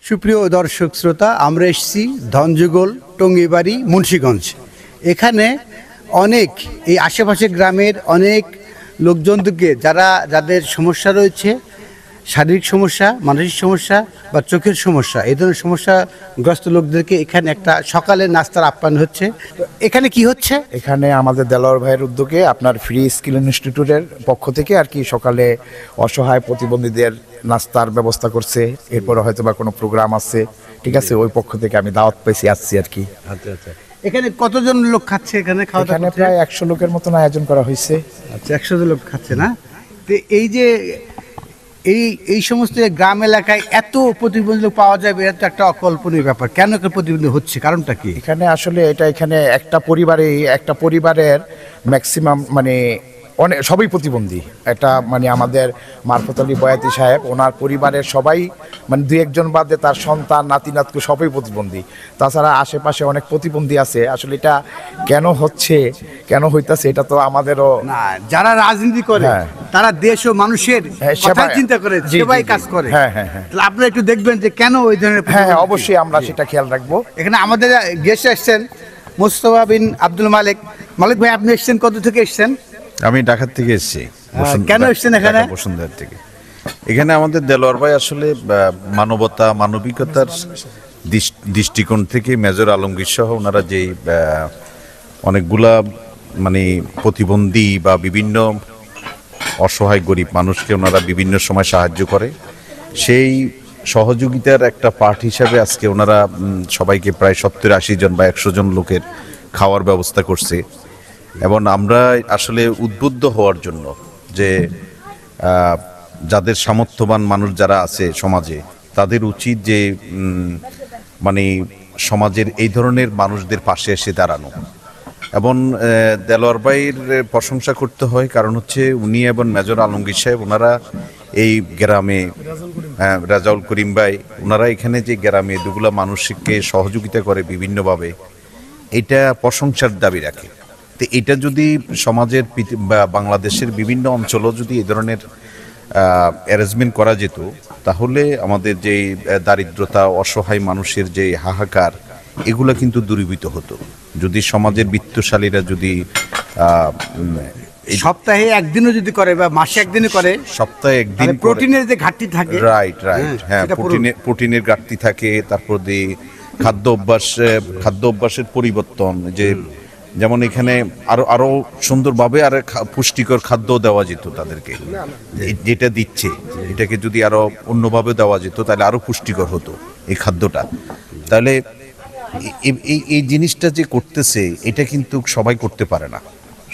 সুপ্রিয় দর্শক শ্রোতা, আমরা এসেছি ধনজুগল, টঙ্গিবাড়ি, মুন্সিগঞ্জ। এখানে অনেক এই আশেপাশের গ্রামের অনেক লোকজনকে যাদের সমস্যা রয়েছে, শারীরিক সমস্যা, মানসিক সমস্যা বা চোখের সমস্যা, এই ধরনের সমস্যাগ্রস্ত লোকদেরকে এখানে একটা সকালে নাস্তার আপ্যায়ন হচ্ছে। এখানে কি হচ্ছে? এখানে আমাদের দেলোয়ার ভাইয়ের উদ্যোগে আপনার ফ্রি স্কিল ইনস্টিটিউটের পক্ষ থেকে আর কি সকালে অসহায় প্রতিবন্ধীদের নাস্তার ব্যবস্থা করছে। এরপরে হয়তো বা কোনো প্রোগ্রাম আছে, ঠিক আছে, ওই পক্ষ থেকে আমি দাওয়াত পেয়েছি, আসছি আর কি। আচ্ছা আচ্ছা। এখানে কতজন লোক খাচ্ছে? এখানে এখানে প্রায় 100 লোকের মতন আয়োজন করা হয়েছে। আচ্ছা, 100 লোক খাচ্ছে না? তো এই যে এই সমস্ত গ্রাম এলাকায় এত প্রতিবন্ধী লোক পাওয়া যাবে, এটা তো একটা অকল্পনীয় ব্যাপার। কেন প্রতিবন্ধী হচ্ছে, কারণটা কি? এখানে আসলে এখানে একটা পরিবারের ম্যাক্সিমাম মানে অনেক সবাই প্রতিবন্ধী। এটা মানে আমাদের মারফত আলী বয়াতি সাহেব, ওনার পরিবারের সবাই মানে 2-1 বাদে তার সন্তান নাতি নাতকু সবাই প্রতিবন্ধী। তাছাড়া আশেপাশে অনেক প্রতিবন্ধী আছে। আসলে এটা কেন হইতাছে এটা তো আমাদেরও না, যারা রাজনীতি করে তারা দেশ ও মানুষের কথা চিন্তা করে, সেবাই কাজ করে। তাহলে আপনারা একটু দেখবেন যে কেন ওই ধরনের। হ্যাঁ, অবশ্যই আমরা সেটা খেয়াল রাখবো। এখানে আমাদের গেস্ট এসছেন মোস্তফা বিন আব্দুল মালিক। মালিক ভাই, আপনি এসছেন কোথা থেকে এসছেন? আমি ঢাকা থেকে এসেছি। কেন এসছেন এখানে? বসুন্ধরা থেকে। এখানে আমাদের দেলোয়ার ভাই আসলে মানবতা, মানবিকতার দৃষ্টিকোণ থেকে মেজর আলমগীর সহ ওনারা যেই অনেকগুলা মানে প্রতিবন্ধী বা বিভিন্ন অসহায় গরিব মানুষকে ওনারা বিভিন্ন সময় সাহায্য করে, সেই সহযোগিতার একটা পার্ট হিসাবে আজকে ওনারা সবাইকে প্রায় 70-80 জন বা 100 জন লোকের খাওয়ার ব্যবস্থা করছে। এবং আমরা আসলে উদ্বুদ্ধ হওয়ার জন্য যে যাদের সামর্থ্যবান মানুষ যারা আছে সমাজে, তাদের উচিত যে মানে সমাজের এই ধরনের মানুষদের পাশে এসে দাঁড়ানো। এবং দেলোয়ার ভাইয়ের প্রশংসা করতে হয়, কারণ হচ্ছে উনি এবং মেজর আলমগীর সাহেব ওনারা এই গ্রামে, রাজাউল করিম ভাই, ওনারা এখানে যে গ্রামে দুগুলা মানুষকে সহযোগিতা করে বিভিন্নভাবে, এটা প্রশংসার দাবি রাখে। তো এটা যদি সমাজের বা বাংলাদেশের বিভিন্ন অঞ্চলও যদি এই ধরনের অ্যারেঞ্জমেন্ট করা যেত, তাহলে আমাদের যে দারিদ্রতা, অসহায় মানুষের যে হাহাকার, এগুলো কিন্তু দূরীভূত হতো যদি সমাজের বিত্তশালীরা যদি সপ্তাহে একদিনও যদি করে বা মাসে একদিনও করে, সপ্তাহে একদিন প্রোটিনের যে ঘাটতি থাকে, রাইট, হ্যাঁ, প্রোটিনের ঘাটতি থাকে। তারপর দিয়ে খাদ্য অভ্যাসের পরিবর্তন, যে যেমন এখানে আরো সুন্দরভাবে আর পুষ্টিকর খাদ্য দেওয়া যেত তাদেরকে, যেটা দিচ্ছে এটাকে যদি আরো অন্যভাবে দেওয়া যেত তাহলে আরো পুষ্টিকর হতো এই খাদ্যটা। তাহলে এই জিনিসটা যে করতেছে, এটা কিন্তু সবাই করতে পারে না,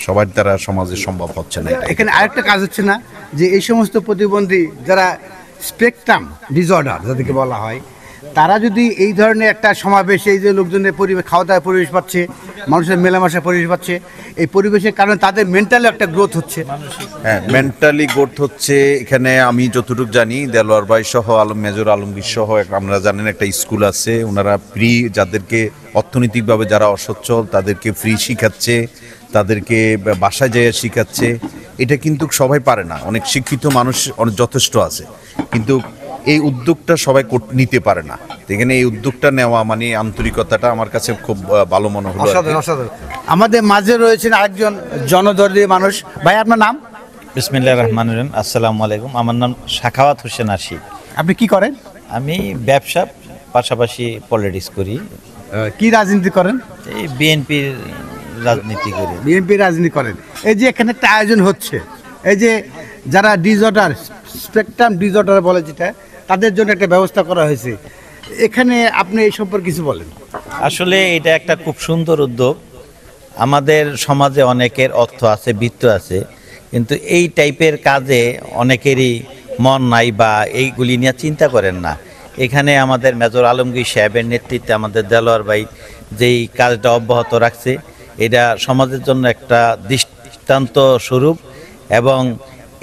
সবার দ্বারা সমাজে সম্ভব হচ্ছে না। এখানে আরেকটা কাজ হচ্ছে না, যে এই সমস্ত প্রতিবন্ধী যারা স্পেকট্রাম ডিসঅর্ডার যাদেরকে বলা হয়, তারা যদি এই ধরনের একটা সমাবেশ, এই যে লোকজনের পরিবেশ, খাওয়া দাওয়ার পরিবেশ পাচ্ছে, মানুষের মেলামেশার পরিবেশ পাচ্ছে, এই পরিবেশের কারণে তাদের মেন্টালি একটা গ্রোথ হচ্ছে। হ্যাঁ, মেন্টালি গ্রোথ হচ্ছে। এখানে আমি যতটুকু জানি, দেলোয়ার ভাই সহ মেজর আলমগীর সহ আমরা জানেন একটা স্কুল আছে, ওনারা ফ্রি, যাদেরকে অর্থনৈতিকভাবে যারা অসচ্ছল তাদেরকে ফ্রি শিখাচ্ছে, তাদেরকে বাসায় যেয়ে শিখাচ্ছে। এটা কিন্তু সবাই পারে না, অনেক শিক্ষিত মানুষ অনেক যথেষ্ট আছে, কিন্তু এই উদ্যোগটা সবাই নিতে পারে না। এখানে এই উদ্যোগটা নেওয়া মানে আন্তরিকতাটা আমার কাছে খুব ভালো মনে হলো। আমাদের মাঝে রয়েছেন আরেকজন জনদরদী মানুষ। ভাই, আপনার নাম? বিসমিল্লাহির রহমানির রহিম। আসসালামু আলাইকুম। আমার নাম সাখাওয়াত হোসেন আশি। আপনি কি করেন? আমি ব্যবসা পাশাপাশি পলিটিক্স করি। কি রাজনীতি করেন? এই বিএনপির রাজনীতি করি। বিএনপির রাজনীতি করেন। এই যে এখানে একটা আয়োজন হচ্ছে, এই যে যারা ডিসঅর্ডার, স্পেকট্রাম ডিসঅর্ডার বলে যেটা, তাদের জন্য একটা ব্যবস্থা করা হয়েছে, এখানে আপনি এই সম্পর্কে কিছু বলেন। আসলে এটা একটা খুব সুন্দর উদ্যোগ। আমাদের সমাজে অনেকের অর্থ আছে, বৃত্ত আছে, কিন্তু এই টাইপের কাজে অনেকেরই মন নাই বা এইগুলি নিয়ে চিন্তা করেন না। এখানে আমাদের মেজর আলমগীর সাহেবের নেতৃত্বে আমাদের দেলোয়ার ভাই যেই কাজটা অব্যাহত রাখছে, এটা সমাজের জন্য একটা দৃষ্টান্ত স্বরূপ। এবং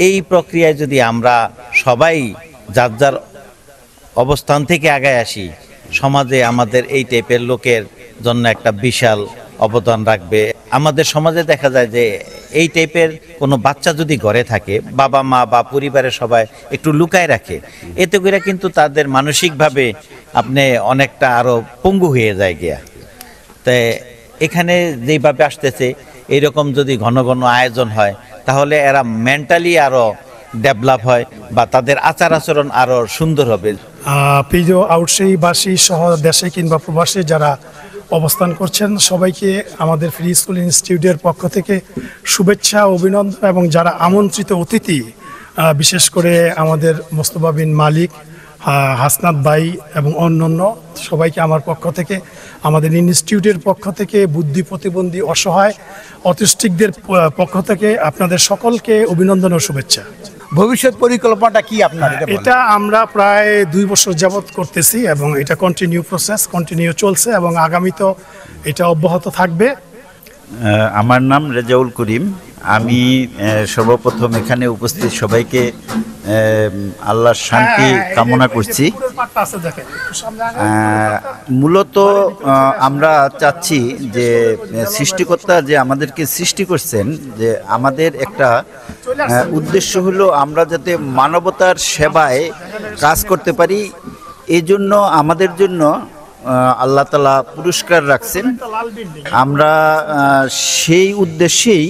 এই প্রক্রিয়ায় যদি আমরা সবাই যার যার অবস্থান থেকে আগায় আসি, সমাজে আমাদের এই টাইপের লোকের জন্য একটা বিশাল অবদান রাখবে। আমাদের সমাজে দেখা যায় যে এই টাইপের কোনো বাচ্চা যদি ঘরে থাকে, বাবা মা বা পরিবারের সবাই একটু লুকায় রাখে, এতে করে কিন্তু তাদের মানসিকভাবে আপনি অনেকটা আরও পঙ্গু হয়ে যায় গিয়া। তাই এখানে যেইভাবে আসতেছে এইরকম যদি ঘন ঘন আয়োজন হয় তাহলে এরা মেন্টালি আরও ডেভেলপ হয় বা তাদের আচার আচরণ আরও সুন্দর হবে। প্রিয় আউটসাইডবাসী সহ দেশে কিংবা প্রবাসে যারা অবস্থান করছেন সবাইকে আমাদের ফ্রি স্কুল ইনস্টিটিউটের পক্ষ থেকে শুভেচ্ছা, অভিনন্দন এবং যারা আমন্ত্রিত অতিথি বিশেষ করে আমাদের মোস্তফা বিন মালিক, হাসনাত ভাই এবং অন্যান্য সবাইকে আমার পক্ষ থেকে, আমাদের ইনস্টিটিউটের পক্ষ থেকে, বুদ্ধি প্রতিবন্ধী অসহায় অটিস্টিকদের পক্ষ থেকে আপনাদের সকলকে অভিনন্দন ও শুভেচ্ছা। ভবিষ্যৎ পরিকল্পনাটা কি আপনার? এটা আমরা প্রায় 2 বছর যাবত করতেছি এবং এটা কন্টিনিউ চলছে এবং আগামীতেও এটা অব্যাহত থাকবে। আমার নাম রেজাউল করিম। আমি সর্বপ্রথম এখানে উপস্থিত সবাইকে আল্লাহর শান্তি কামনা করছি। মূলত আমরা চাচ্ছি যে সৃষ্টিকর্তা যে আমাদেরকে সৃষ্টি করছেন, যে আমাদের একটা উদ্দেশ্য হলো আমরা যাতে মানবতার সেবায় কাজ করতে পারি। এই জন্য আমাদের জন্য আল্লাহ তাআলা পুরস্কার রাখছেন। আমরা সেই উদ্দেশ্যেই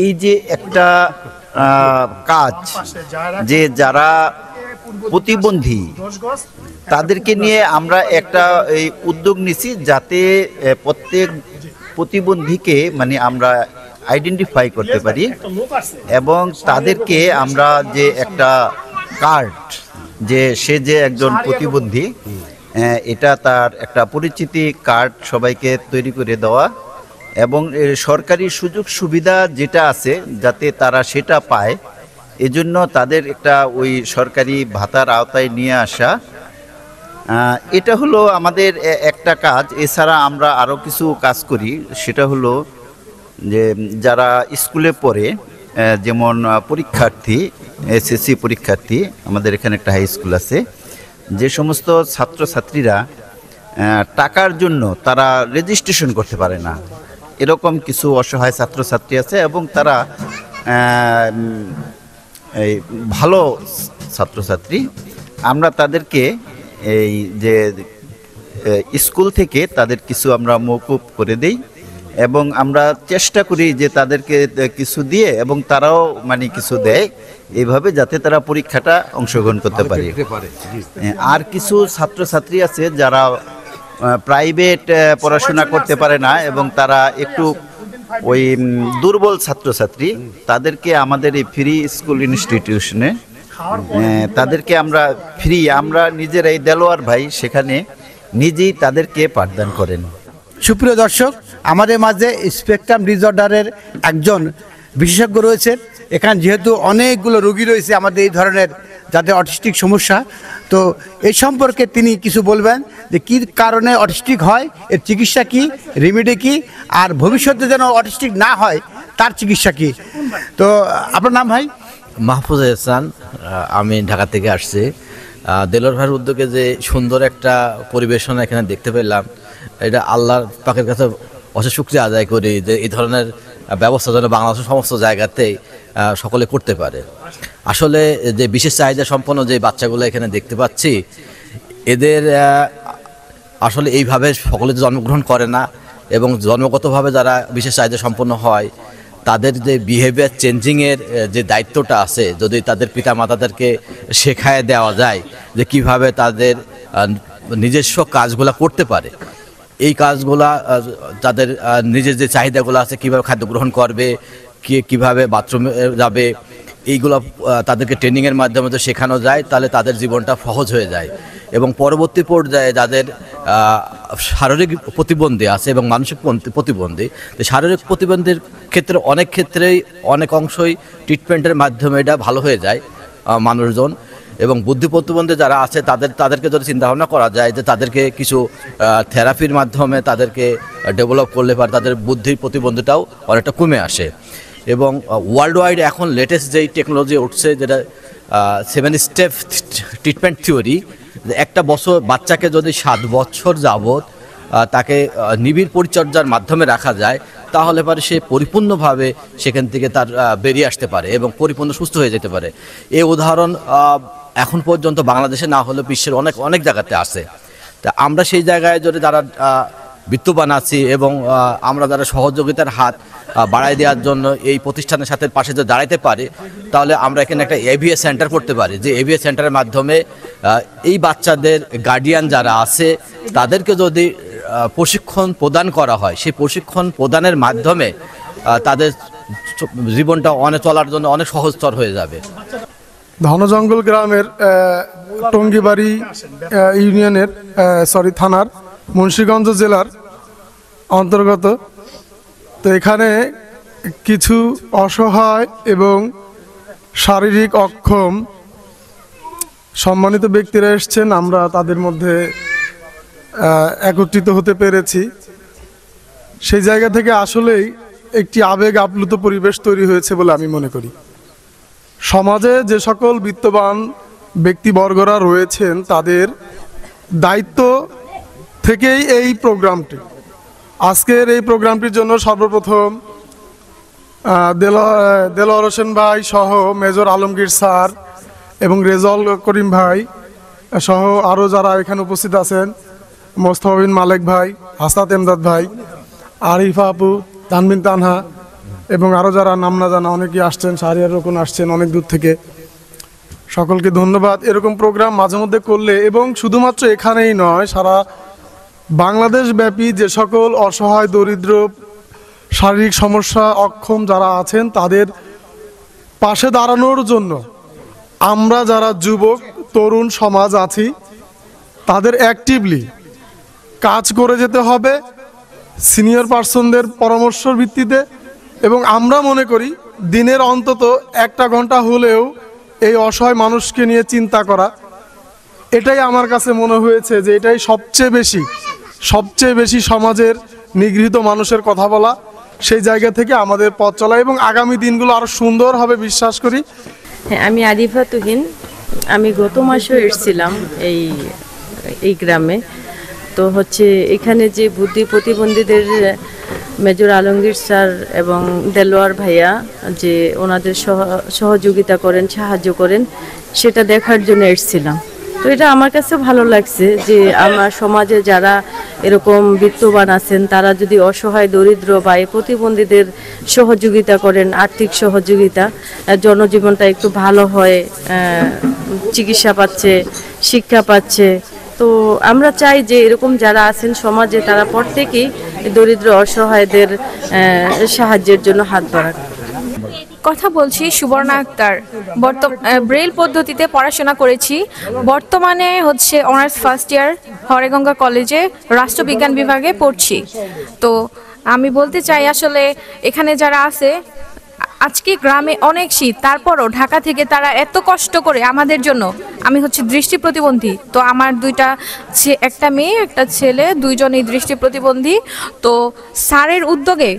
এই যে একটা কাজ, যে যারা প্রতিবন্ধী তাদেরকে নিয়ে আমরা একটা এই উদ্যোগ নিছি, যাতে প্রত্যেক প্রতিবন্ধীকে মানে আমরা আইডেন্টিফাই করতে পারি এবং তাদেরকে আমরা যে একটা কার্ড, যে সে যে একজন প্রতিবন্ধী, এটা তার একটা পরিচিতি কার্ড সবাইকে তৈরি করে দেওয়া এবং সরকারি সুযোগ সুবিধা যেটা আছে যাতে তারা সেটা পায়, এজন্য তাদের একটা ওই সরকারি ভাতার আওতায় নিয়ে আসা। এটা হলো আমাদের একটা কাজ। এছাড়া আমরা আরও কিছু কাজ করি, সেটা হলো যে যারা স্কুলে পড়ে, যেমন পরীক্ষার্থী, এসএসসি পরীক্ষার্থী, আমাদের এখানে একটা হাই স্কুল আছে, যে সমস্ত ছাত্রছাত্রীরা টাকার জন্য তারা রেজিস্ট্রেশন করতে পারে না, এরকম কিছু অসহায় ছাত্রছাত্রী আছে এবং তারা এই ভালো ছাত্রছাত্রী। আমরা তাদেরকে এই যে স্কুল থেকে তাদের কিছু আমরা মওকুফ করে দেই এবং আমরা চেষ্টা করি যে তাদেরকে কিছু দিয়ে এবং তারাও মানে কিছু দেয়, এইভাবে যাতে তারা পরীক্ষাটা অংশগ্রহণ করতে পারে। আর কিছু ছাত্রছাত্রী আছে যারা প্রাইভেট পড়াশোনা করতে পারে না এবং তারা একটু ওই দুর্বল ছাত্রছাত্রী, তাদেরকে আমাদের এই ফ্রি স্কুল ইনস্টিটিউশনে তাদেরকে আমরা আমরা নিজেরাই, দেলোয়ার ভাই সেখানে নিজেই তাদেরকে পাঠদান করেন। সুপ্রিয় দর্শক, আমাদের মাঝে স্পেকট্রাম ডিসঅর্ডারের একজন বিশেষজ্ঞ রয়েছেন। এখানে যেহেতু অনেকগুলো রোগী রয়েছে আমাদের এই ধরনের যাদের অটিস্টিক সমস্যা, তো এই সম্পর্কে তিনি কিছু বলবেন যে কী কারণে অটিস্টিক হয়, এর চিকিৎসা কী, রেমেডি কী, আর ভবিষ্যতে যেন অটিস্টিক না হয় তার চিকিৎসা কী। তো আপনার নাম ভাই? মাহফুজ এহসান। আমি ঢাকা থেকে আসছি। দেলোয়ার ভাইয়ের উদ্যোগে যে সুন্দর একটা পরিবেশনা এখানে দেখতে পেলাম, এটা আল্লাহর পাকের কাছে অশেষ শুকরিয়া আদায় করি যে এই ধরনের ব্যবস্থা যেন বাংলাদেশের সমস্ত জায়গাতেই সকলে করতে পারে। আসলে যে বিশেষ চাহিদা সম্পন্ন যে বাচ্চাগুলো এখানে দেখতে পাচ্ছি, এদের আসলে এইভাবে সকলে জন্মগ্রহণ করে না এবং জন্মগতভাবে যারা বিশেষ চাহিদা সম্পন্ন হয় তাদের যে বিহেভিয়ার চেঞ্জিংয়ের যে দায়িত্বটা আছে, যদি তাদের পিতামাতাদেরকে শেখায় দেওয়া যায় যে কিভাবে তাদের নিজস্ব কাজগুলো করতে পারে, এই কাজগুলা তাদের নিজের যে চাহিদাগুলো আছে, কীভাবে খাদ্য গ্রহণ করবে, কীভাবে বাথরুমে যাবে, এইগুলো তাদেরকে ট্রেনিংয়ের মাধ্যমে যদি শেখানো যায় তাহলে তাদের জীবনটা সহজ হয়ে যায় এবং পরবর্তী পর্যায়ে যাদের শারীরিক প্রতিবন্ধী আছে এবং মানসিক প্রতিবন্ধী, তো শারীরিক প্রতিবন্ধীর ক্ষেত্রে অনেক ক্ষেত্রেই অনেক অংশই ট্রিটমেন্টের মাধ্যমে এটা ভালো হয়ে যায় মানুষজন। এবং বুদ্ধি প্রতিবন্ধী যারা আছে তাদেরকে যদি চিন্তাভাবনা করা যায় যে তাদেরকে কিছু থেরাপির মাধ্যমে তাদেরকে ডেভেলপ করলে পারে, তাদের বুদ্ধির প্রতিবন্ধীটাও অনেকটা কমে আসে। এবং ওয়ার্ল্ড ওয়াইড এখন লেটেস্ট যেই টেকনোলজি উঠছে, যেটা 7 স্টেপ ট্রিটমেন্ট থিওরি, একটা বাচ্চাকে যদি 7 বছর যাবৎ তাকে নিবিড় পরিচর্যার মাধ্যমে রাখা যায়, তাহলে পরে সে পরিপূর্ণভাবে সেখান থেকে তার বেরিয়ে আসতে পারে এবং পরিপূর্ণ সুস্থ হয়ে যেতে পারে। এই উদাহরণ এখন পর্যন্ত বাংলাদেশে না হলেও বিশ্বের অনেক অনেক জায়গাতে আছে। তা আমরা সেই জায়গায় যদি যারা বিত্তবান আছি এবং আমরা যারা সহযোগিতার হাত বাড়াই দেওয়ার জন্য এই প্রতিষ্ঠানের সাথে পাশে যদি দাঁড়াইতে পারি, তাহলে আমরা এখানে একটা এভিএ সেন্টার করতে পারি, যে এভিএ সেন্টারের মাধ্যমে এই বাচ্চাদের গার্ডিয়ান যারা আছে তাদেরকে যদি প্রশিক্ষণ প্রদান করা হয়, সেই প্রশিক্ষণ প্রদানের মাধ্যমে তাদের জীবনটা অনেক চলার জন্য অনেক সহজতর হয়ে যাবে। ধনজঙ্গল গ্রামের টঙ্গিবাড়ি ইউনিয়নের থানার মুন্সিগঞ্জ জেলার অন্তর্গত। তো এখানে কিছু অসহায় এবং শারীরিক অক্ষম সম্মানিত ব্যক্তিরা এসছেন, আমরা তাদের মধ্যে একত্রিত হতে পেরেছি। সেই জায়গা থেকে আসলেই একটি আবেগ আপ্লুত পরিবেশ তৈরি হয়েছে বলে আমি মনে করি। সমাজে যে সকল বিত্তবান ব্যক্তিবর্গরা রয়েছেন তাদের দায়িত্ব থেকেই এই প্রোগ্রামটি, আজকের এই প্রোগ্রামটির জন্য সর্বপ্রথম দেলোয়ার হোসেন ভাই সহ মেজর আলমগীর স্যার এবং রেজাউল করিম ভাই সহ আরও যারা এখানে উপস্থিত আছেন, মোস্তফা বিন মালেক ভাই, হাসনাত এমদাদ ভাই, আরিফা আপু, তানবিন তানহা এবং আরও যারা নাম না জানা অনেকেই আসছেন, শাহরিয়ার রকুন আসছেন অনেক দূর থেকে, সকলকে ধন্যবাদ। এরকম প্রোগ্রাম মাঝে মধ্যে করলে, এবং শুধুমাত্র এখানেই নয়, সারা বাংলাদেশ ব্যাপী যে সকল অসহায় দরিদ্র শারীরিক সমস্যা অক্ষম যারা আছেন তাদের পাশে দাঁড়ানোর জন্য আমরা যারা যুবক তরুণ সমাজ আছি তাদের অ্যাক্টিভলি কাজ করে যেতে হবে সিনিয়র পার্সনদের পরামর্শের ভিত্তিতে। এবং আমরা মনে করি দিনের অন্তত 1 ঘন্টা হলেও এই অসহায় মানুষকে নিয়ে চিন্তা করা, এটাই আমার কাছে মনে হয়েছে যে এটাই সবচেয়ে বেশি সমাজের নিগৃহীত মানুষের কথা বলা। সেই জায়গা থেকে আমাদের পথ চলা এবং আগামী দিনগুলো আরো সুন্দর হবে বিশ্বাস করি। হ্যাঁ, আমি আরিফা তুহিন। আমি গত মাসেও এসেছিলাম এই গ্রামে। তো এখানে যে বুদ্ধি প্রতিবন্ধীদের মেজর আলমগীর স্যার এবং দেলোয়ার ভাইয়া যে ওনাদের সহযোগিতা করেন, সাহায্য করেন, সেটা দেখার জন্য এসেছিলাম। তো এটা আমার কাছে ভালো লাগছে যে আমার সমাজে যারা এরকম বিত্তবান আছেন তারা যদি অসহায় দরিদ্র বা প্রতিবন্ধীদের সহযোগিতা করেন, আর্থিক সহযোগিতা, জনজীবনটা একটু ভালো হয়, চিকিৎসা পাচ্ছে, শিক্ষা পাচ্ছে। তো আমরা চাই যে এরকম যারা আছেন সমাজে তারা প্রত্যেকেই দরিদ্র অসহায়দের সাহায্যের জন্য হাত বাড়ান। কথা বলছি সুবর্ণা আক্তার। ব্রেইল পদ্ধতিতে পড়াশোনা করেছি। বর্তমানে অনার্স ফার্স্ট ইয়ার হরেগঙ্গা কলেজে রাষ্ট্রবিজ্ঞান বিভাগে পড়ছি। তো আমি বলতে চাই আসলে এখানে যারা আছে, আজকে গ্রামে অনেক শীত, তারপরও ঢাকা থেকে তারা এত কষ্ট করে আমাদের জন্য। আমি দৃষ্টি প্রতিবন্ধী, তো আমার একটা মেয়ে একটা ছেলে, দুইজনই দৃষ্টি প্রতিবন্ধী। তো স্যারের উদ্যোগে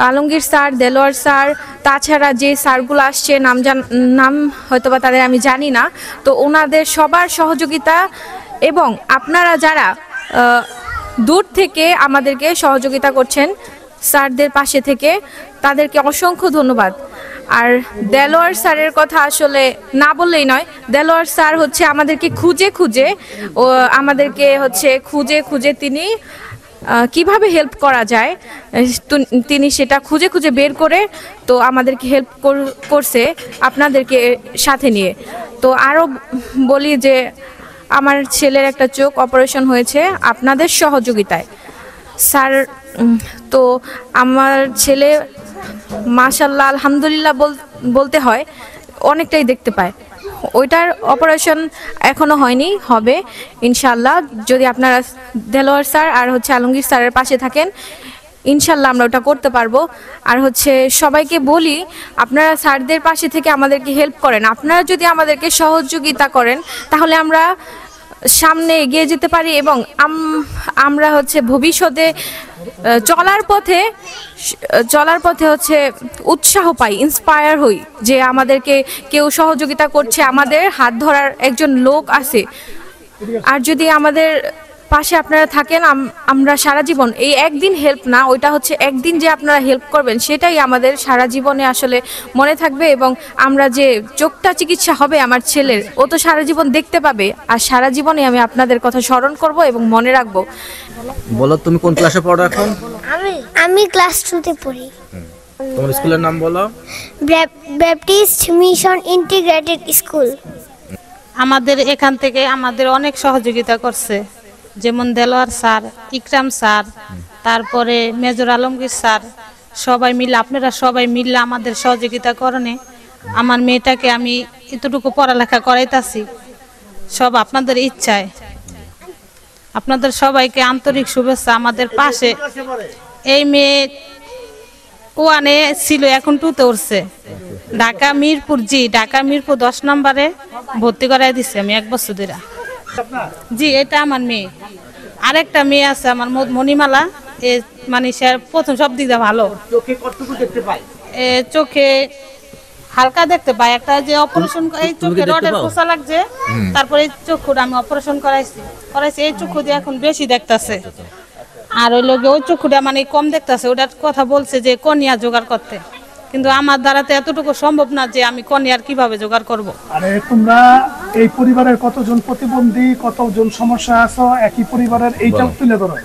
আলমগীর স্যার, দেলোয়ার স্যার, তাছাড়া যে স্যারগুলো আসছে নাম হয়তোবা তাদের আমি জানি না, তো ওনাদের সবার সহযোগিতা এবং আপনারা যারা দূর থেকে আমাদেরকে সহযোগিতা করছেন স্যারদের পাশে থেকে, তাদেরকে অসংখ্য ধন্যবাদ। আর দেলোয়ার স্যারের কথা আসলে না বললেই নয়। দেলোয়ার স্যার আমাদেরকে খুঁজে খুঁজে তিনি কিভাবে হেল্প করা যায় তিনি সেটা খুঁজে বের করে তো আমাদেরকে হেল্প করছে আপনাদেরকে সাথে নিয়ে। তো আরও বলি যে আমার ছেলের একটা চোখ অপারেশন হয়েছে আপনাদের সহযোগিতায় স্যার। তো আমার ছেলে মাশাআল্লাহ আলহামদুলিল্লাহ বলতে হয় অনেকটাই দেখতে পায়। ওইটার অপারেশন এখনো হয়নি, হবে ইনশাআল্লাহ। যদি আপনারা দেলোয়ার স্যার আর আলমগীর স্যারের পাশে থাকেন, ইনশাআল্লাহ আমরা ওটা করতে পারবো। আর সবাইকে বলি, আপনারা স্যারদের পাশে থেকে আমাদেরকে হেল্প করেন। আপনারা যদি আমাদেরকে সহযোগিতা করেন তাহলে আমরা সামনে এগিয়ে যেতে পারি এবং আমরা ভবিষ্যতে চলার পথে উৎসাহ পাই, ইন্সপায়ার হই যে আমাদেরকে কেউ সহযোগিতা করছে, আমাদের হাত ধরার একজন লোক আছে। আর যদি আমাদের পাশে আপনারা থাকেন, আমরা সারা জীবন, এই একদিন হেল্প না, ওইটা হচ্ছে একদিন যে আপনারা হেল্প করবেন সেটাই আমাদের সারা জীবনে আসলে মনে থাকবে। এবং আমরা যে চোখটা চিকিৎসা হবে আমার ছেলের, ও তো সারা জীবন দেখতে পাবে, আর সারা জীবনে আমি আপনাদের কথা স্মরণ করব এবং মনে রাখবো। বলো তুমি কোন ক্লাসে পড়ো এখন? আমি ক্লাস 2-তে পড়ি। তোমার স্কুলের নাম বলো। Baptist mission integrated school. আমাদের এখান থেকে আমাদের অনেক সহযোগিতা করছে, যেমন দেলোয়ার স্যার, ইকরাম স্যার, তারপরে মেজর আলমগীর স্যার, সবাই মিলে, আপনারা সবাই মিলে আমাদের সহযোগিতা করনে আমার মেয়েটাকে আমি এতটুকু পড়ালেখা করাইতাছি, সব আপনাদের ইচ্ছায়। আপনাদের সবাইকে আন্তরিক শুভেচ্ছা। আমাদের পাশে এই মেয়ে 1-এ ছিল, এখন 2-তে উঠছে। ঢাকা মিরপুর 10 নম্বরে ভর্তি করাই দিচ্ছে আমি 1 বছর ধরে। জি, এটা আমার মেয়ে। আরেকটা মেয়ে আছে আমার মণিমালা, মানে সে প্রথম সব দিক দিয়ে ভালো। চোখে হালকা দেখতে পাই, একটা যে অপারেশন, এই চোখে রডের খোসা লাগছে, তারপরে এই চক্ষুটা আমি অপারেশন করাইছি, এই চক্ষু দিয়ে এখন বেশি দেখতেছে। আর ওই লোকে ওই চক্ষুটা মানে কম দেখতেছে, ওটার কথা বলছে যে কনিয়া জোগাড় করতে, কিন্তু আমার দ্বারাতে এতটুকু সম্ভব না যে আমি কনিয়ার কিভাবে জোগাড় করব। আরে তোমরা এই পরিবারের কতজন প্রতিবন্ধী, কতজন সমস্যা আছে একই পরিবারের, এইটাও তুলে ধরো।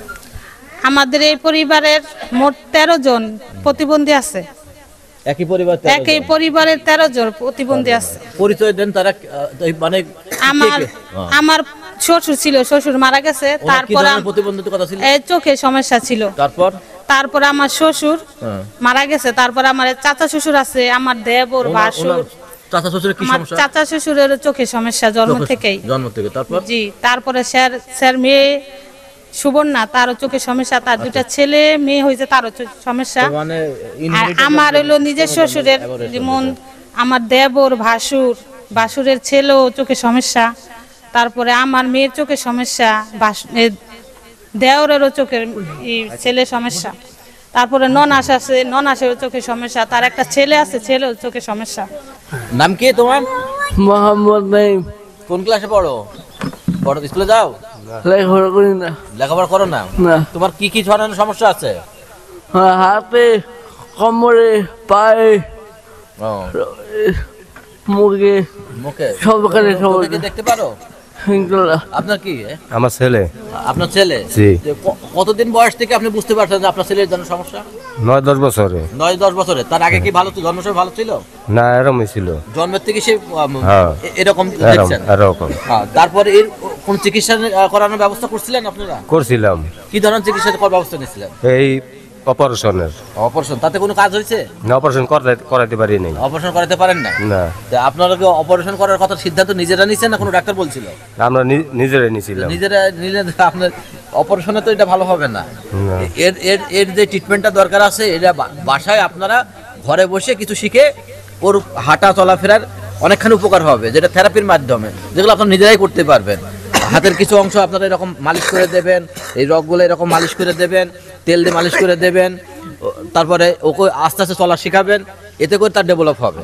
আমাদের এই পরিবারের মোট 13 জন প্রতিবন্ধী আছে। একই পরিবারের 13 জন প্রতিবন্ধী আছে। পরিচয় দেন তারা, মানে আমার শ্বশুর ছিল, শ্বশুর মারা গেছে, তারপর এই চোখে সমস্যা ছিল, তারপর আমার শ্বশুর মারা গেছে, তারপর আমার চাচা শ্বশুর আছে, আমার দেবর ভাসুর। চাচা শ্বশুরের চোখে সমস্যা জন্ম থেকে। জি, তারপরে স্যার মেয়ে সুবর্ণা, তারও চোখে সমস্যা, তার 2টা ছেলে মেয়ে হয়েছে, তারও সমস্যা। আর আমার হলো নিজের শ্বশুরের, যেমন আমার দেবর ভাসুরের ছেলেও চোখে সমস্যা, তারপরে আমার মেয়ের চোখে সমস্যা, দেওরেরও চোখের ছেলে সমস্যা, তারপরে ননাসেরও চোখে সমস্যা, তার একটা ছেলে আছে, ছেলেও চোখে সমস্যা। নাম কি তোমার? মোহাম্মদ নাইম। কোন ক্লাসে পড়ো? স্কুলে যাও? লেখাপড়া করি না। লেখাপড়া করো না? তোমার কি কি ধরনের সমস্যা আছে? হাতে, কোমরে, পায়ে, মুখে সব দেখতে পারো? আপনার কি? আমার ছেলে। আপনার ছেলে? কতদিন বয়স থেকে আপনি বুঝতে পারছেন যে আপনার ছেলের জন্য সমস্যা? 9-10 বছরে। 9-10 বছরে। তার আগে কি ভালো ছিল? জন্মের সময় ভালো ছিল না? এরকমই ছিল। জন্মের থেকে সে এরকম দেখছেন? তারপরে এর কোন চিকিৎসা করানোর ব্যবস্থা করছিলেন আপনারা? করছিলাম। কি ধরনের চিকিৎসা করার ব্যবস্থা নিয়েছিলেন? এই অপারেশনের। অপারেশন? তাতে কোনো কাজ হয়েছে? না, অপারেশন করাতে পারি নাই। অপারেশন করাতে পারেন না? না। আপনারা কি অপারেশন করার কথা সিদ্ধান্ত নিজেরা নিছেন না কোনো ডাক্তার বলছিল? আমরা নিজেরাই নিছিলাম। নিজেরা নিলেন? আপনার অপারেশনে তো এটা ভালো হবে না। এর যে ট্রিটমেন্টটা দরকার আছে, এটা বাসায় আপনারা ঘরে বসে কিছু শিখে ওর হাঁটা চলাফেরার অনেকখানি উপকার হবে, যেটা থেরাপির মাধ্যমে, যেগুলো আপনারা নিজেরাই করতে পারবেন। হাতের কিছু অংশ আপনারা এরকম মালিশ করে দেবেন, এই রগগুলো এরকম মালিশ করে দেবেন, তেল দিয়ে মালিশ করে দেবেন, তারপরে ওকে আস্তে আস্তে চলা শেখাবেন, এতে করে তার ডেভেলপ হবে।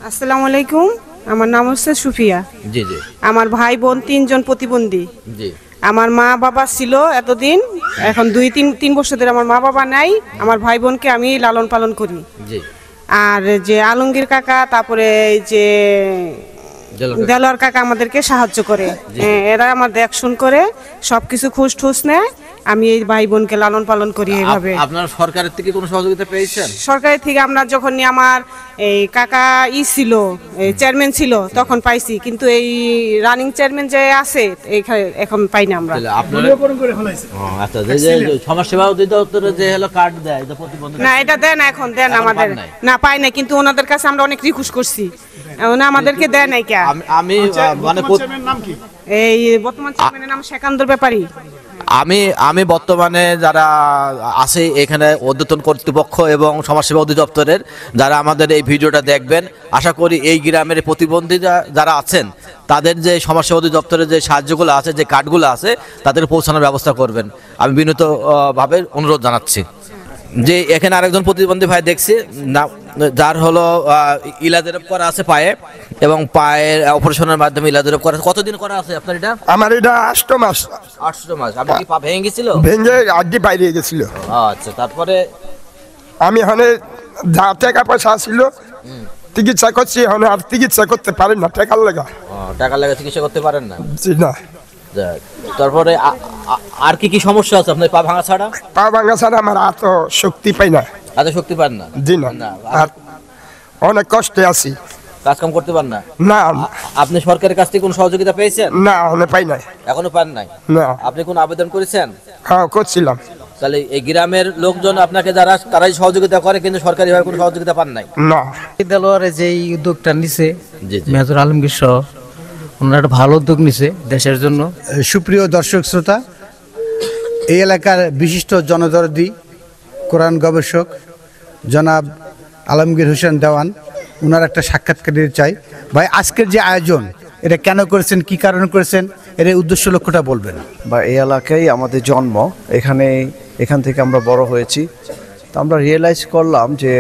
আসসালামু আলাইকুম, আমার নাম হচ্ছে সুফিয়া। জি জি। আমার ভাই বোন 3 জন প্রতিবন্ধী। জি। আমার মা বাবা ছিল এতদিন, এখন 2-3 বছর ধরে আমার মা বাবা নাই। আমার ভাই বোনকে আমি লালন পালন করি। জি। আর যে আলমগীর কাকা, তারপরে এই যে দেলোয়ার কাকা আমাদেরকে সাহায্য করে, এরা আমার দেখশুন করে সবকিছু খুশ ঠুস নেয়। আমি এই ভাই বোনকে লালন পালন করি এইভাবে। আপনার সরকারের থেকে কোনো সহযোগিতা পেয়েছেন? সরকারের থেকে আমরা যখন আমার এই কাকা ছিল, চেয়ারম্যান ছিল, তখন পাইছি, কিন্তু এই রানিং চেয়ারম্যান যে আছে এখন পাই না আমরা। আচ্ছা, যে সমাজসেবা অধিদপ্তরে যে হলো কার্ড দেয়, না এটা দেন, এখন দেন আমাদের না, পাই না, কিন্তু ওনাদের কাছে আমরা অনেক রিকোয়েস্ট করছি, আমাদেরকে দেয় নাই। কে? আমি মানে এই বর্তমান চেয়ারম্যানের নাম শেখান্দর ব্যাপারী। আমি বর্তমানে যারা আছে এখানে ঊর্ধ্বতন কর্তৃপক্ষ এবং সমাজসেবা অধিদপ্তরের যারা আমাদের এই ভিডিওটা দেখবেন, আশা করি এই গ্রামের প্রতিবন্ধী যারা আছেন তাদের যে সমাজসেবা অধিদপ্তরের যে সাহায্যগুলো আছে, যে কার্ডগুলো আছে, তাদের পৌঁছানোর ব্যবস্থা করবেন। আমি বিনীতভাবে অনুরোধ জানাচ্ছি। যে এখানে আরেকজন প্রতিবন্ধী ভাই দেখছি, যার হলো ইলাজেরপ করা আছে পায়ে, এবং পায়ের অপারেশনের মাধ্যমে ইলাজেরপ করা আছে। কতদিন করা আছে আপনার এটা? আমার এটা 8 মাস। 8 মাস। আপনি কি পা ভেঙে গেছিল? ভেঙে আগে বাইরে গেছিল। আচ্ছা, তারপরে আমি ওখানে যা টাকা পয়সা ছিল চিকিৎসা করছি, এখন আর চিকিৎসা করতে পারেন না টাকার লাগা। টাকা লাগা চিকিৎসা করতে পারেন না? জি না। তারপরে আর কি কি সমস্যা আছে আপনার পা ভাঙা ছাড়া? পা ভাঙা ছাড়া আমার এত শক্তি পাই না। এত শক্তি পান না? জি না। আর অনেক কষ্টে আছি। কাজ কাম করতে পারেন না? না। আপনি সরকারের কাছ থেকে কোনো সহযোগিতা পেয়েছেন? না, এখনো পাই নাই। এখনো পান নাই? না। আপনি কোনো আবেদন করেছেন? হ্যাঁ, করছিলাম। তাহলে এই গ্রামের লোকজন আপনাকে যারা তারাই সহযোগিতা করে, কিন্তু সরকারিভাবে কোনো সহযোগিতা পান নাই? না। দেলোয়ারে যে উদ্যোগটা নিছে মেজর আলমগীর সহ, ওনারা একটা ভালো উদ্যোগ নিছে দেশের জন্য। সুপ্রিয় দর্শক শ্রোতা, এই এলাকার বিশিষ্ট জনদরদি কোরআন গবেষক জনাব আলমগীর হোসেন দেওয়ান, ওনার একটা সাক্ষাৎকার চাই। ভাই, আজকের যে আয়োজন, এটা কেন করেছেন, কি কারণে করেছেন, এর উদ্দেশ্য লক্ষ্যটা বলবেন। বা এই এলাকায় আমাদের জন্ম, এখান থেকে আমরা বড় হয়েছি। তো আমরা রিয়েলাইজ করলাম যে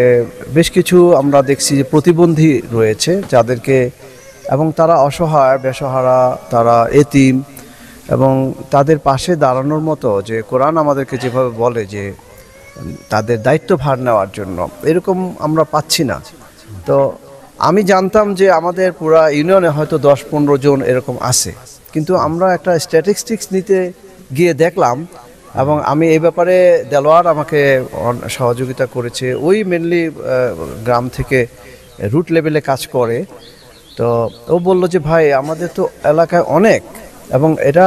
বেশ কিছু আমরা দেখছি যে প্রতিবন্ধী রয়েছে যাদেরকে, এবং তারা অসহায় বেসহারা, তারা এতিম, এবং তাদের পাশে দাঁড়ানোর মতো যে কোরআন আমাদেরকে যেভাবে বলে যে তাদের দায়িত্বভার নেওয়ার জন্য, এরকম আমরা পাচ্ছি না। তো আমি জানতাম যে আমাদের পুরা ইউনিয়নে হয়তো 10-15 জন এরকম আছে, কিন্তু আমরা একটা স্ট্যাটিস্টিক্স নিতে গিয়ে দেখলাম, এবং আমি এই ব্যাপারে দেলোয়ার আমাকে সহযোগিতা করেছে। ওই মেনলি গ্রাম থেকে রুট লেভেলে কাজ করে। তো ও বলল যে ভাই, আমাদের তো এলাকায় অনেক, এবং এটা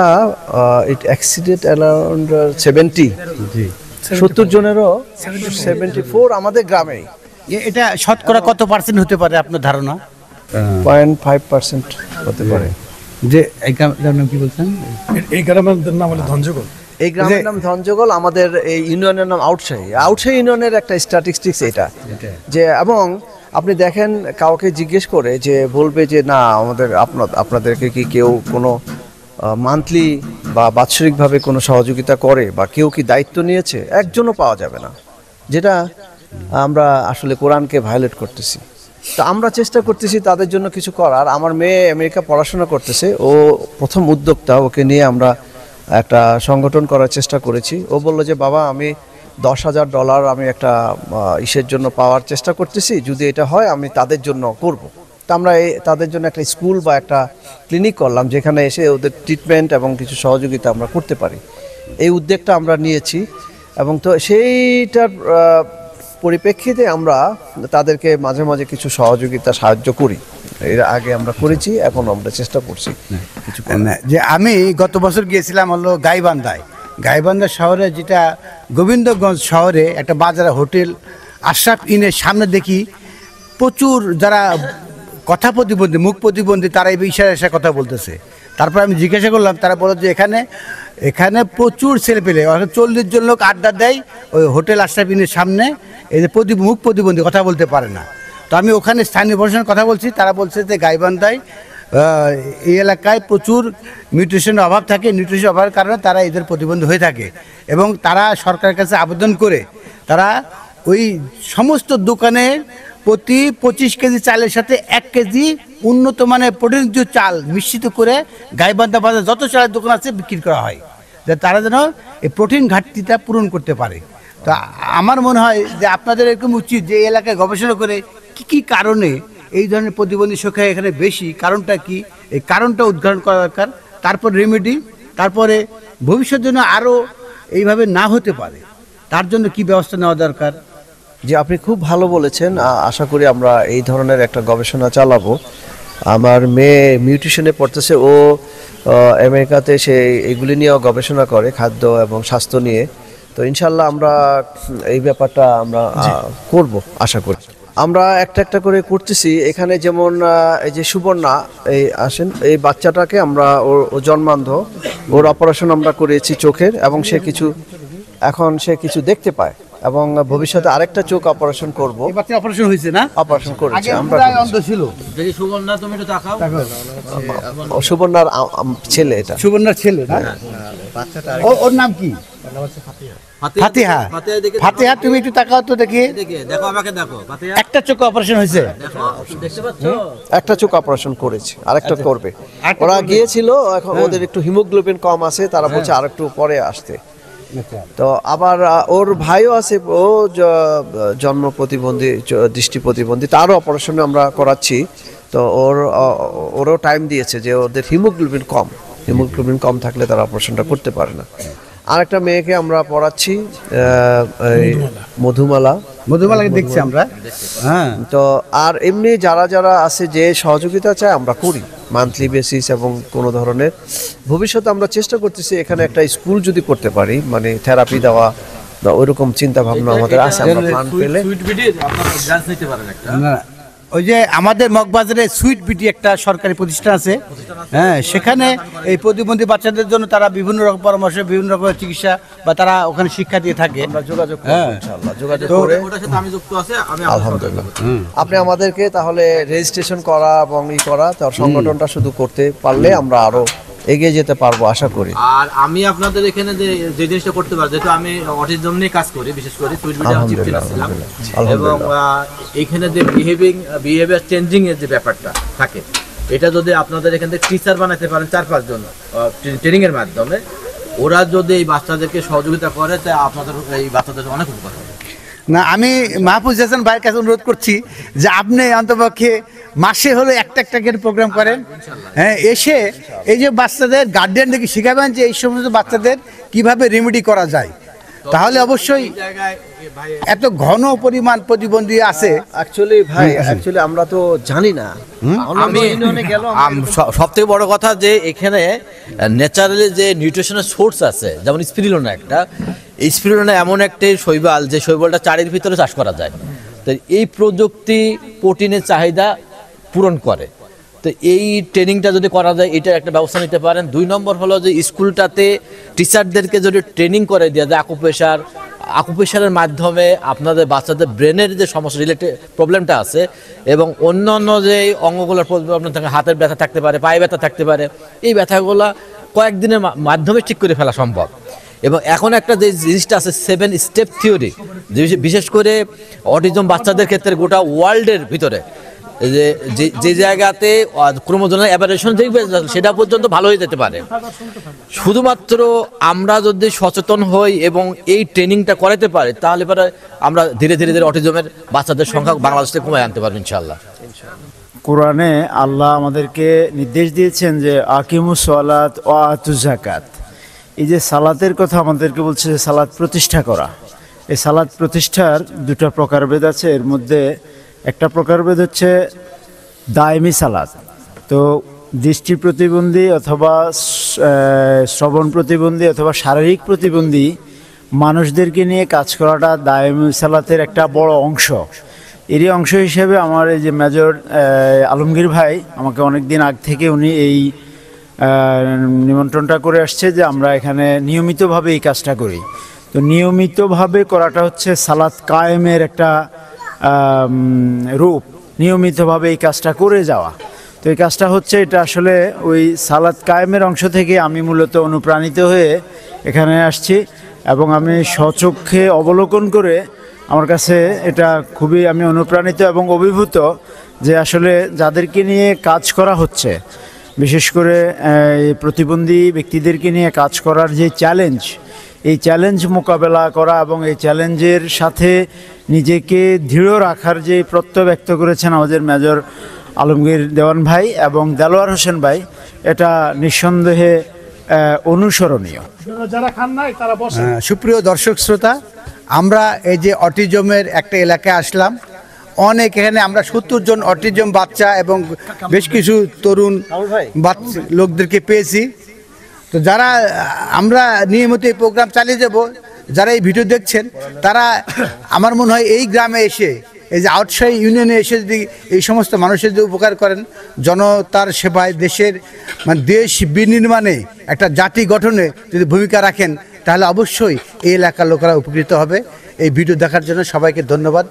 ইট এক্সিডেড অ্যারাউন্ড 70 জনেরও 74 আমাদের গ্রামেই। এটা শতকরা কত পার্সেন্ট হতে পারে আপনার ধারণা? 0.5% হতে পারে। যে এই গ্রামের নাম কি বলছেন? এই গ্রামের নাম হলো ধনজগল। এই গ্রামের নাম ধনজগল। আমাদের এই ইউনিয়নের নাম আউটশাহী ইউনিয়নের একটা স্ট্যাটিস্টিক্স এটা। যে এবং আপনি দেখেন, কাউকে জিজ্ঞেস করে যে বলবে যে না, আপনাদেরকে কি কেউ কোনো মান্থলি বা বাৎসরিকভাবে কোনো সহযোগিতা করে, বা কেউ কি দায়িত্ব নিয়েছে, একজনও পাওয়া যাবে না। যেটা আমরা আসলে কোরআনকে ভায়োলেট করতেছি। তো আমরা চেষ্টা করতেছি তাদের জন্য কিছু করার। আমার মেয়ে আমেরিকা পড়াশোনা করতেছে, ও প্রথম উদ্যোক্তা, ওকে নিয়ে আমরা একটা সংগঠন করার চেষ্টা করেছি। ও বলল যে বাবা, আমি $10,000 আমি একটা ইসের জন্য পাওয়ার চেষ্টা করতেছি, যদি এটা হয় আমি তাদের জন্য করব। তো আমরা তাদের জন্য একটা স্কুল বা একটা ক্লিনিক করলাম, যেখানে এসে ওদের ট্রিটমেন্ট এবং কিছু সহযোগিতা আমরা করতে পারি। এই উদ্যোগটা আমরা নিয়েছি, এবং তো সেইটার পরিপ্রেক্ষিতে আমরা তাদেরকে মাঝে মাঝে কিছু সাহায্য করি। এর আগে আমরা করেছি, এখন আমরা চেষ্টা করছি কিছু। যে আমি গত বছর গিয়েছিলাম হলো গাইবান্ধা শহরে, যেটা গোবিন্দগঞ্জ শহরে একটা বাজার হোটেল আশরাফ ইনের সামনে দেখি প্রচুর যারা কথা প্রতিবন্ধী, মুখ প্রতিবন্ধী, তারা এই বিষয়ে কথা বলতেছে। তারপর আমি জিজ্ঞাসা করলাম, তারা বলল যে এখানে প্রচুর ছেলে পেলে 40 জন লোক আড্ডা দেয় ওই হোটেল আশরাফ ইনের সামনে। এই যে মুখ প্রতিবন্ধী, কথা বলতে পারে না। তো আমি ওখানে স্থানীয় প্রশাসনের কথা বলছি, তারা বলছে যে গাইবান্ধায় এই এলাকায় প্রচুর নিউট্রিশনের অভাব থাকে, নিউট্রিশন অভাবের কারণে তারা এদের প্রতিবন্ধী হয়ে থাকে, এবং তারা সরকারের কাছে আবেদন করে তারা ওই সমস্ত দোকানে প্রতি 25 কেজি চালের সাথে 1 কেজি উন্নত মানের প্রোটিনযুক্ত চাল মিশ্রিত করে গাইবান্ধা বাজারে যত চালের দোকান আছে বিক্রি করা হয়, যে তারা যেন এই প্রোটিন ঘাটতিটা পূরণ করতে পারে। তো আমার মনে হয় যে আপনাদের এরকম উচিত যে এই এলাকায় গবেষণা করে কি কারণে এই ধরনের প্রতিবন্ধী সংখ্যা এখানে বেশি, কারণটা কি, এই কারণটা উদ্ঘাটন করা দরকার। তারপর রেমেডি, তারপরে ভবিষ্যৎ জন্য আরও এইভাবে না হতে পারে, তার জন্য কি ব্যবস্থা নেওয়া দরকার। যে আপনি খুব ভালো বলেছেন। আশা করি আমরা এই ধরনের একটা গবেষণা চালাবো। আমার মেয়ে মিউট্রিশনে পড়তেছে, ও আমেরিকাতে সে এগুলি নিয়েও গবেষণা করে, খাদ্য এবং স্বাস্থ্য নিয়ে। তো ইনশাল্লাহ আমরা এই ব্যাপারটা আমরা করব আশা করি। আমরা একটা করে করতেছি। এখানে যেমন এই যে সুবর্ণা, এই আসেন, এই বাচ্চাটাকে আমরা ওর জন্মান্ধ, ওর অপারেশন আমরা করেছি চোখের, এবং এখন সে কিছু দেখতে পায়, এবং ভবিষ্যতে আরেকটা চোখ অপারেশন করব। অপারেশন হয়েছে না? অপারেশন করেছি আমরা। অন্ধ ছিল। দেখি সুবর্ণা, তুমি একটু তাকাও। সুবর্ণার ছেলে, এটা সুবর্ণার ছেলে না? ওর নাম কি? ফাতিহা, ফাতিহা তুমি একটু তাকাও তো দেখি। দেখো আমাকে দেখো, একটা চোখ অপারেশন হয়েছে, দেখতে পাচ্ছ? একটা চোখ অপারেশন করেছে, আরেকটা করবে। ওরা গিয়েছিল, এখন ওদের একটু হিমোগ্লোবিন কম আছে, তারা বলছে আর একটু পরে আসতে। তো আবার ওর ভাইও আছে, ও জন্ম প্রতিবন্ধী, দৃষ্টি প্রতিবন্ধী, তারও অপারেশনে আমরা করাচ্ছি। তো ওরও টাইম দিয়েছে যে ওদের হিমোগ্লোবিন কম থাকলে তারা অপারেশনটা করতে পারে না। আরেকটা মেয়েকে আমরা পড়াচ্ছি, মধুমালাকে দেখছি আমরা। হ্যাঁ, তো আর এমনি যারা আছে যে সহযোগিতা চায় আমরা করি মান্থলি বেসিস, এবং কোনো ধরনের ভবিষ্যতে আমরা চেষ্টা করতেছি এখানে একটা স্কুল যদি করতে পারি, মানে থেরাপি দেওয়া বা ওইরকম চিন্তা ভাবনা আমাদের আছে। আমরা ফান্ড পেলে ওই যে আমাদের মগবাজারে সুইট বিটি একটা সরকারি প্রতিষ্ঠান আছে, হ্যাঁ, সেখানে এই প্রতিবন্ধী বাচ্চাদের জন্য তারা বিভিন্ন রকম পরামর্শ, বিভিন্ন রকমের চিকিৎসা বা তারা ওখানে শিক্ষা দিয়ে থাকে। আমরা যোগাযোগ করব ইনশাআল্লাহ, যোগাযোগ করে আমি যুক্ত আছে, আমি আলহামদুলিল্লাহ। আপনি আমাদেরকে তাহলে রেজিস্ট্রেশন করা এবং তার সংগঠনটা শুধু করতে পারলে আমরা আরো এগিয়ে যেতে পারবো আশা করি। আর আমি আপনাদের এখানে যে জিনিসটা করতে পারি, যেহেতু আমি অটিজম নিয়ে কাজ করি, বিশেষ করে সুইট বিটি চিফ ছিলাম, এবং এখানে যে বিহেভিয়ার চেঞ্জিং এর যে ব্যাপারটা থাকে, এটা যদি আপনাদের এখান থেকে টিচার বানাতে পারেন 4-5 জন ট্রেনিং এর মাধ্যমে, ওরা যদি এই বাচ্চাদেরকে সহযোগিতা করে, তা আপনাদের এই বাচ্চাদের অনেক উপকার হবে। না, আমি মাহফুজ হাসান ভাইয়ের কাছে অনুরোধ করছি যে আপনি অন্তপক্ষে মাসে হলে একটা প্রোগ্রাম করেন, হ্যাঁ, এসে এই যে বাচ্চাদের গার্ডিয়ানদেরকে শিখাবেন যে এই সমস্ত বাচ্চাদের কিভাবে রেমেডি করা যায়। তাহলে অবশ্যই এত ঘন পরিমাণ প্রতিবন্ধী আছে। অ্যাকচুয়ালি আমরা তো জানি না। আমি সবথেকে বড় কথা যে এখানে ন্যাচারালি যে নিউট্রিশনের সোর্স আছে, যেমন স্পিরুলিনা, এই স্পিরুলিনা এমন একটা শৈবাল, যে শৈবালটা চারির ভিতরে চাষ করা যায়। তো এই প্রযুক্তি প্রোটিনের চাহিদা পূরণ করে। তো এই ট্রেনিংটা যদি করা যায়, এটার একটা ব্যবস্থা নিতে পারেন। 2 নম্বর হলো যে স্কুলটাতে টিচারদেরকে যদি ট্রেনিং করে দেওয়া যায় আকুপ্রেশারের মাধ্যমে আপনাদের বাচ্চাদের ব্রেনের যে সমস্যা রিলেটেড প্রবলেমটা আছে, এবং অন্যান্য যে অঙ্গগুলোর প্রবলেম থাকে, হাতের ব্যথা থাকতে পারে, পায়ে ব্যথা থাকতে পারে, এই ব্যথাগুলো কয়েকদিনের মাধ্যমে ঠিক করে ফেলা সম্ভব। এবং এখন একটা যে জিনিসটা আছে 7 স্টেপ থিওরি, বিশেষ করে অটিজম বাচ্চাদের ক্ষেত্রে গোটা ওয়ার্ল্ডের ভিতরে যে জায়গাতে ক্রোমোজোমের অ্যাবারেশন দেখবে, সেটা পর্যন্ত ভালো হয়ে যেতে পারে। শুধুমাত্র আমরা যদি সচেতন হই এবং এই ট্রেনিংটা করাতে পারি, তাহলে পরে আমরা ধীরে ধীরে অটিজমের বাচ্চাদের সংখ্যা বাংলাদেশ থেকে কমিয়ে আনতে পারবো ইনশাআল্লাহ। কোরআনে আল্লাহ আমাদেরকে নির্দেশ দিয়েছেন যে আকিমুস সালাত ওয়া আতুজ যাকাত। এই যে সালাতের কথা আমাদেরকে বলছে যে সালাত প্রতিষ্ঠা করা। এই সালাত প্রতিষ্ঠার 2টা প্রকারভেদ আছে। এর মধ্যে একটা প্রকারভেদ হচ্ছে দায়মি সালাত। তো দৃষ্টি প্রতিবন্ধী অথবা শ্রবণ প্রতিবন্ধী অথবা শারীরিক প্রতিবন্ধী মানুষদেরকে নিয়ে কাজ করাটা দায়মি সালাতের একটা বড় অংশ। এরই অংশ হিসেবে আমার এই যে মেজর আলমগীর ভাই আমাকে অনেক দিন আগ থেকে উনি এই নিমন্ত্রণটা করে আসছে যে আমরা এখানে নিয়মিতভাবে এই কাজটা করি। তো নিয়মিতভাবে করাটা হচ্ছে সালাত কায়েমের একটা রূপ, নিয়মিতভাবে এই কাজটা করে যাওয়া। তো এই কাজটা হচ্ছে, এটা আসলে ওই সালাত কায়েমের অংশ থেকে আমি মূলত অনুপ্রাণিত হয়ে এখানে আসছি, এবং আমি স্বচক্ষে অবলোকন করে আমার কাছে এটা খুবই আমি অনুপ্রাণিত এবং অভিভূত যে আসলে যাদেরকে নিয়ে কাজ করা হচ্ছে, বিশেষ করে প্রতিবন্ধী ব্যক্তিদেরকে নিয়ে কাজ করার যে চ্যালেঞ্জ, এই চ্যালেঞ্জ মোকাবেলা করা এবং এই চ্যালেঞ্জের সাথে নিজেকে দৃঢ় রাখার যে প্রত্যয় ব্যক্ত করেছেন আমাদের মেজর আলমগীর দেওয়ান ভাই এবং দেলোয়ার হোসেন ভাই, এটা নিঃসন্দেহে অনুসরণীয়। সুপ্রিয় দর্শক শ্রোতা, আমরা এই যে অটিজমের একটা এলাকায় আসলাম, অনেক এখানে আমরা 70 জন অটিজম বাচ্চা এবং বেশ কিছু তরুণ বাচ্চা লোকদেরকে পেয়েছি। তো যারা আমরা নিয়মিত এই প্রোগ্রাম চালিয়ে যাব, যারা এই ভিডিও দেখছেন, তারা আমার মনে হয় এই গ্রামে এসে, এই যে আউটসাইড ইউনিয়নে এসে যদি এই সমস্ত মানুষের যে উপকার করেন, জনতার সেবায়, দেশের মানে দেশ বিনির্মাণে, একটা জাতি গঠনে যদি ভূমিকা রাখেন, তাহলে অবশ্যই এই এলাকার লোকেরা উপকৃত হবে। এই ভিডিও দেখার জন্য সবাইকে ধন্যবাদ।